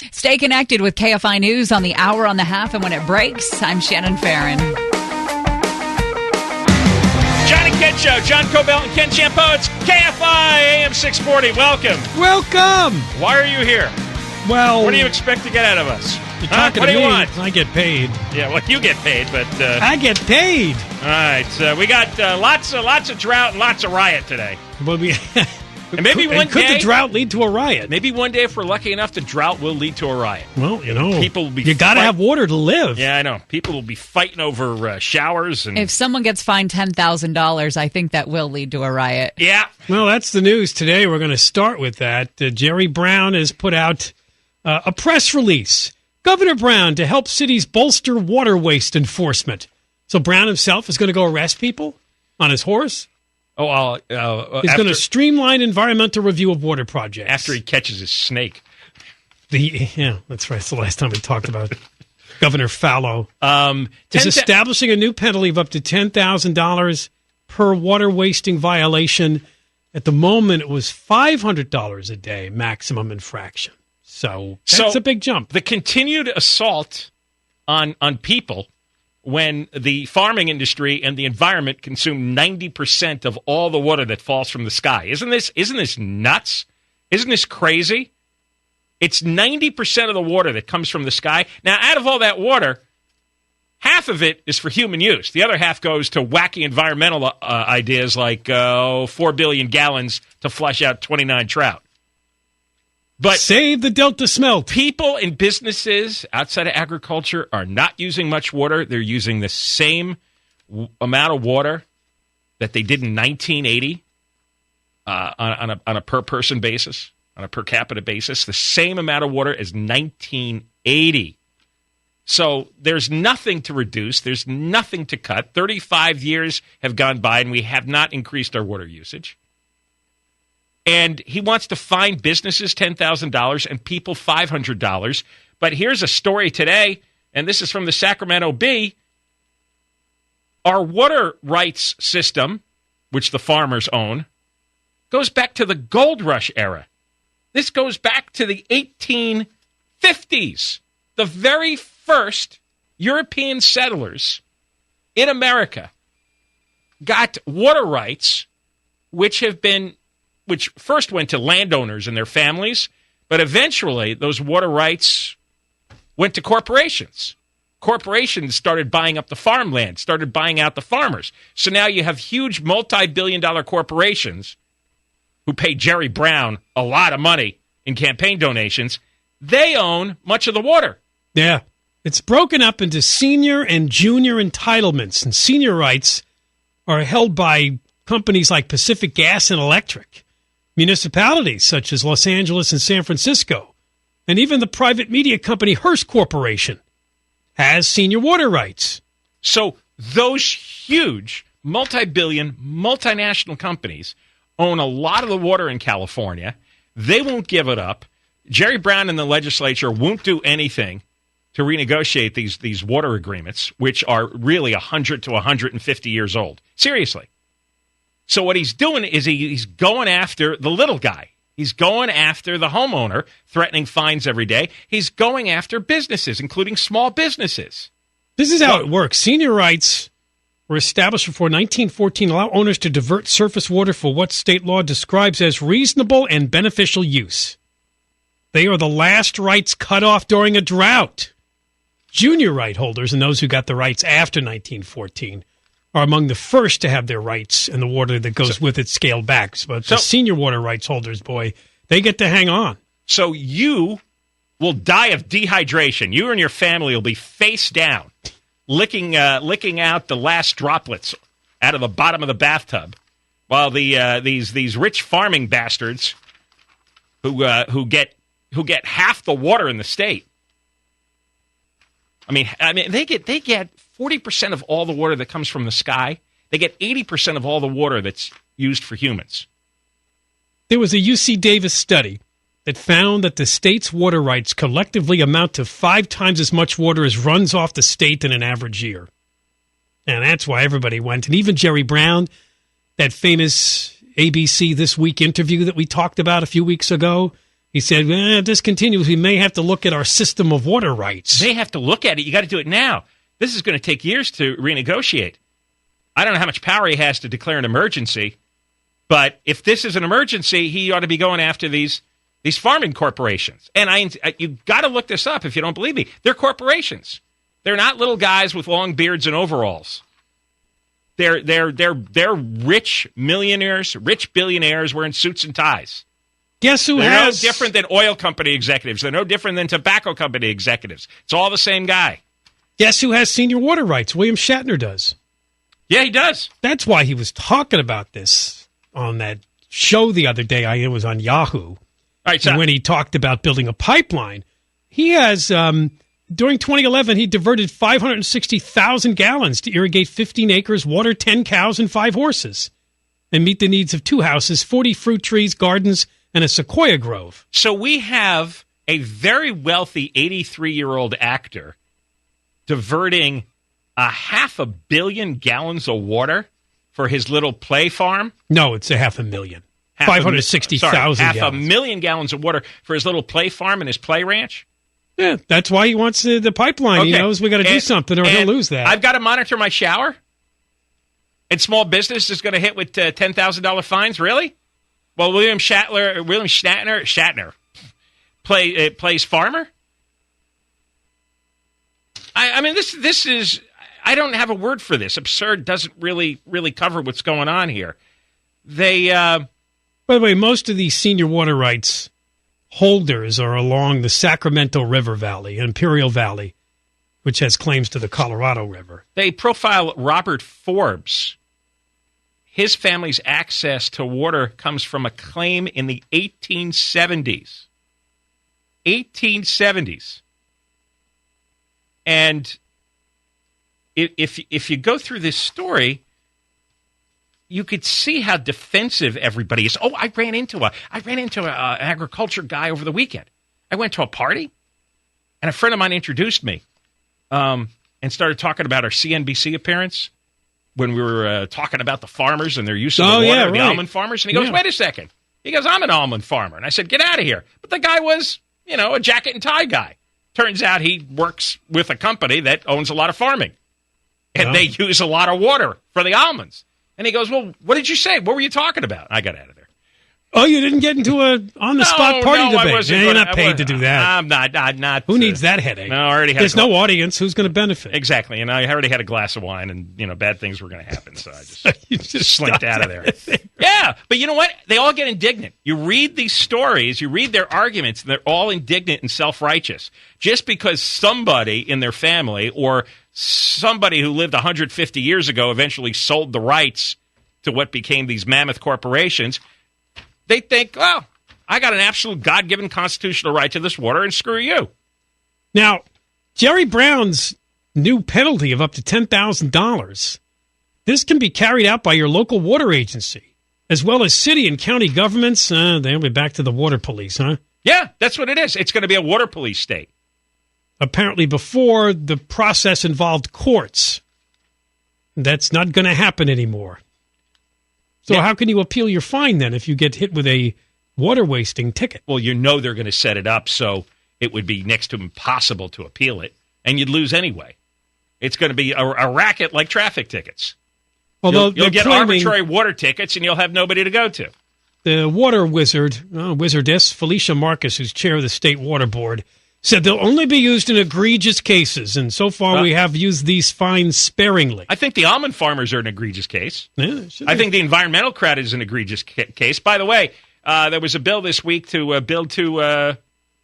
Stay connected with KFI News on the hour, on the half, and when it breaks. I'm Shannon Farron. John and Ken Show. John Cobell and Ken Champeau. It's KFI AM 640. Welcome. Why are you here? Well, what do you expect to get out of us? What do you want? I get paid. Yeah, well, you get paid, but I get paid. All right, we got lots of drought and lots of riot today. Well, and maybe could the drought lead to a riot? Maybe one day, if we're lucky enough, the drought will lead to a riot. Well, people will be. You got to have water to live. Yeah, I know. People will be fighting over showers. And if someone gets fined $10,000, I think that will lead to a riot. Yeah. Well, that's the news today. We're going to start with that. Jerry Brown has put out a press release. Governor Brown to help cities bolster water waste enforcement. So Brown himself is going to go arrest people on his horse? He's going to streamline environmental review of water projects. After he catches his snake. Yeah, that's right. It's the last time we talked about Governor Fallow. Is establishing a new penalty of up to $10,000 per water wasting violation. At the moment, it was $500 a day maximum infraction. So that's a big jump. The continued assault on people when the farming industry and the environment consume 90% of all the water that falls from the sky. Isn't this nuts? Isn't this crazy? It's 90% of the water that comes from the sky. Now, out of all that water, half of it is for human use. The other half goes to wacky environmental ideas like 4 billion gallons to flush out 29 trout. But save the Delta smelt. People and businesses outside of agriculture are not using much water. They're using the same amount of water that they did in 1980 on a per person basis, on a per capita basis, the same amount of water as 1980. So there's nothing to reduce. There's nothing to cut. 35 years have gone by, and we have not increased our water usage. And he wants to fine businesses $10,000 and people $500. But here's a story today, and this is from the Sacramento Bee. Our water rights system, which the farmers own, goes back to the gold rush era. This goes back to the 1850s. The very first European settlers in America got water rights, which first went to landowners and their families, but eventually those water rights went to corporations. Corporations started buying up the farmland, started buying out the farmers. So now you have huge multi-billion-dollar corporations who pay Jerry Brown a lot of money in campaign donations. They own much of the water. Yeah. It's broken up into senior and junior entitlements, and senior rights are held by companies like Pacific Gas and Electric. Municipalities such as Los Angeles and San Francisco, and even the private media company Hearst Corporation has senior water rights. So those huge multi-billion, multinational companies own a lot of the water in California. They won't give it up. Jerry Brown and the legislature won't do anything to renegotiate these water agreements, which are really 100 to 150 years old. Seriously. So what he's doing is he's going after the little guy. He's going after the homeowner, threatening fines every day. He's going after businesses, including small businesses. This is how it works. Senior rights were established before 1914, allow owners to divert surface water for what state law describes as reasonable and beneficial use. They are the last rights cut off during a drought. Junior right holders, and those who got the rights after 1914, are among the first to have their rights and the water that goes with it scaled back. But the senior water rights holders, boy, they get to hang on. So you will die of dehydration. You and your family will be face down, licking out the last droplets out of the bottom of the bathtub, while these rich farming bastards who get half the water in the state. I mean, they get 40% of all the water that comes from the sky. They get 80% of all the water that's used for humans. There was a UC Davis study that found that the state's water rights collectively amount to 5 times as much water as runs off the state in an average year. And that's why everybody went. And even Jerry Brown, that famous ABC This Week interview that we talked about a few weeks ago, He said, if this continues, we may have to look at our system of water rights. They have to look at it. You got to do it now. This is going to take years to renegotiate. I don't know how much power he has to declare an emergency, but if this is an emergency, he ought to be going after these farming corporations. And you got to look this up if you don't believe me. They're corporations. They're not little guys with long beards and overalls. They're rich millionaires, rich billionaires wearing suits and ties. Guess who They're has... no different than oil company executives. They're no different than tobacco company executives. It's all the same guy. Guess who has senior water rights? William Shatner does. Yeah, he does. That's why he was talking about this on that show the other day. It was on Yahoo. All right, so when he talked about building a pipeline. He has, during 2011, he diverted 560,000 gallons to irrigate 15 acres, water 10 cows and 5 horses, and meet the needs of 2 houses, 40 fruit trees, gardens, and a sequoia grove. So we have a very wealthy 83-year-old actor diverting 500 million gallons of water for his little play farm. No, it's 500,000. 560,000 half gallons. 500,000 gallons of water for his little play farm and his play ranch. Yeah, that's why he wants the pipeline. Okay. He knows we got to do something or he'll lose that. I've got to monitor my shower? And small business is going to hit with $10,000 fines? Really? Well, William Shatner plays farmer? I mean, this is... I don't have a word for this. Absurd doesn't really cover what's going on here. They... By the way, most of these senior water rights holders are along the Sacramento River Valley, Imperial Valley, which has claims to the Colorado River. They profile Robert Forbes. His family's access to water comes from a claim in the 1870s. 1870s. And if you go through this story, you could see how defensive everybody is. Oh, I ran into an agriculture guy over the weekend. I went to a party, and a friend of mine introduced me and started talking about our CNBC appearance when we were talking about the farmers and their use of the water, the almond farmers. And he goes, wait a second. He goes, I'm an almond farmer. And I said, get out of here. But the guy was, a jacket and tie guy. Turns out he works with a company that owns a lot of farming. And they use a lot of water for the almonds. And he goes, well, what did you say? What were you talking about? I got out of there. Oh, you didn't get into a on-the-spot party debate. You're not paid to do that. I'm not. Who needs that headache? No, I already had. There's no audience. Who's going to benefit? Exactly. And I already had a glass of wine, and bad things were going to happen. So I just slinked out of there. Yeah, but you know what? They all get indignant. You read these stories, you read their arguments, and they're all indignant and self-righteous. Just because somebody in their family or somebody who lived 150 years ago eventually sold the rights to what became these mammoth corporations. They think, well, I got an absolute God-given constitutional right to this water, and screw you. Now, Jerry Brown's new penalty of up to $10,000, this can be carried out by your local water agency, as well as city and county governments. They'll be back to the water police, huh? Yeah, that's what it is. It's going to be a water police state. Apparently before, the process involved courts. That's not going to happen anymore. So how can you appeal your fine then if you get hit with a water wasting ticket? Well, they're going to set it up so it would be next to impossible to appeal it, and you'd lose anyway. It's going to be a racket like traffic tickets. Although you'll get arbitrary water tickets, and you'll have nobody to go to. The water wizardess, Felicia Marcus, who's chair of the State Water Board, said they'll only be used in egregious cases, and so far we have used these fines sparingly. I think the almond farmers are an egregious case. Yeah, I think the environmental crowd is an egregious case. By the way, there was a bill this week to build two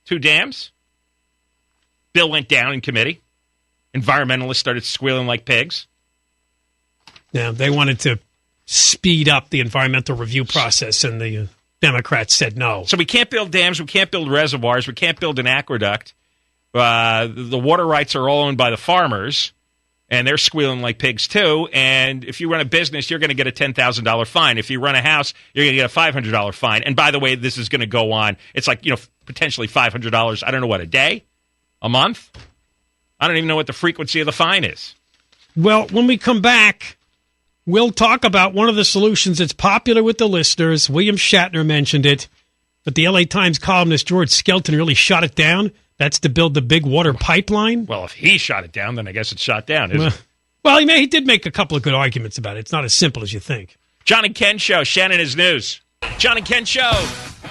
dams. Bill went down in committee. Environmentalists started squealing like pigs. Yeah, they wanted to speed up the environmental review process, and the Democrats said no. So we can't build dams, we can't build reservoirs, we can't build an aqueduct. The water rights are all owned by the farmers, and they're squealing like pigs too. And if you run a business, you're going to get a $10,000 fine. If you run a house, you're going to get a $500 fine. And by the way, this is going to go on. It's like, potentially $500, I don't know what, a day? A month? I don't even know what the frequency of the fine is. Well, when we come back, we'll talk about one of the solutions that's popular with the listeners. William Shatner mentioned it. But the LA Times columnist George Skelton really shot it down. That's to build the big water pipeline. Well, if he shot it down, then I guess it's shot down, isn't it? Well, he did make a couple of good arguments about it. It's not as simple as you think. John and Ken Show. Shannon is news. John and Ken Show.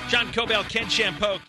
John Cobell, Ken Shampoke.